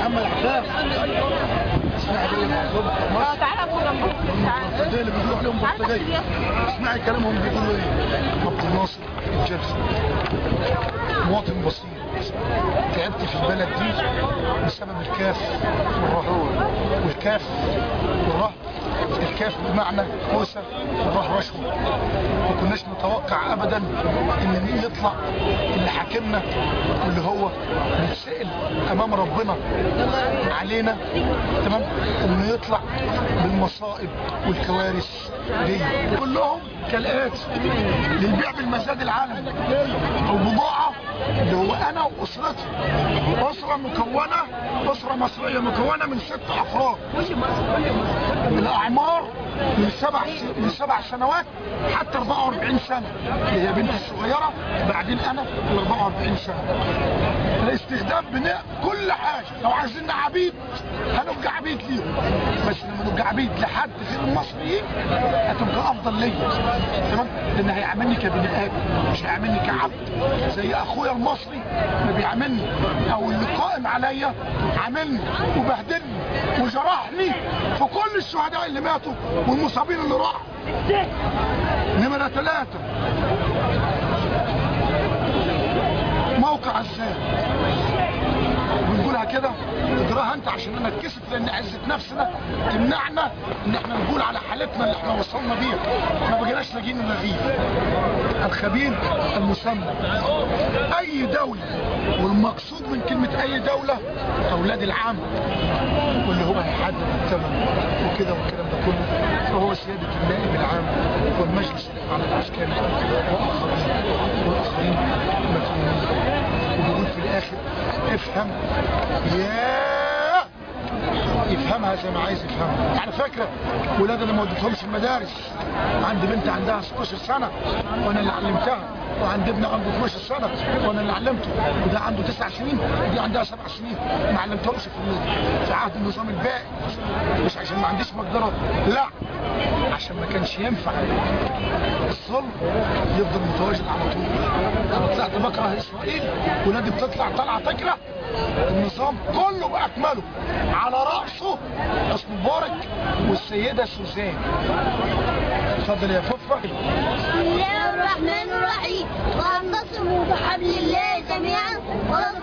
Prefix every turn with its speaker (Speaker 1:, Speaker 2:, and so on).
Speaker 1: عم العباس اسمعي كلام
Speaker 2: تعالى ابو جنبك
Speaker 1: تعالى اللي بيقولوا عليهم بلطجيه. اسمعي كلامهم بيقولوا ايه. عبد الناصر الجبسي مواطن بسيط، تعبت في البلد دي بسبب الكاف والرهن. والكاف والرهن، الكاف بمعنى كوسه والرهن رشوه. ما كناش نتوقع ابدا ان مين يطلع اللي حاكمنا واللي هو بيتسأل امام ربنا علينا، تمام، انه يطلع بالمصائب والكوارث دي كلهم كالاتي. للبيع بالمزاد العالمي او بضاعه اللي هو انا واسرتي، اسره مصريه مكونه من 6 افراد، الاعمار من 7 سنوات حتى 44 سنه، اللي هي بنتي الصغيره، بعدين انا ال 44 سنه. الاستخدام بناء كل حاجه. لو عايزين عبيد هنبقى عبيد ليهم، بس لما نبقى عبيد لحد غير المصريين هتبقى افضل ليا، تمام، لان هيعاملني كبني ادم، مش هيعاملني كعبد زي اخويا المصري ما بيعاملني، او اللي قائم عليا عاملني وبهدلني وجرحني في كل الشهداء اللي ماتوا والمصابين اللي راحوا. نمرة 3 موقع الزاد، بنقولها كده اجراها انت عشان انا اتكسف، لان عزة نفسنا تمنعنا ان احنا نقول على حالتنا اللي احنا وصلنا بيها، ما بقيناش لاقيين نغيب. الخبير المسمى اي دولة، والمقصود من كلمة اي دولة اولاد العام، واللي هو هيحدد الثمن وكده والكلام ده كله، فهو سيادة النائب العام والمجلس الاعلى العسكري والاخرين مكانين. وبيقول في الاخر افهم، يفهمها زي ما عايز يفهمها. يعني فاكره ولاد انا ما وديتهمش المدارس، عندي بنت عندها 16 سنه وانا اللي علمتها، وعندي ابن عنده 12 سنه وانا اللي علمته، وده عنده 9 سنين ودي عندها 7 سنين، ما علمتهمش في عهد النظام البائد، مش عشان ما عنديش مقدره، لا، عشان ما كانش ينفع الظلم يفضل متواجد على طول. انا طلعت بكره اسرائيل، ولادي بتطلع طالعه تكره النظام كله باكمله، على راسه حسني مبارك والسيده سوزان. اتفضل يا فوفا.
Speaker 3: بسم الله الرحمن الرحيم، واعتصموا بحبل الله جميعا ولا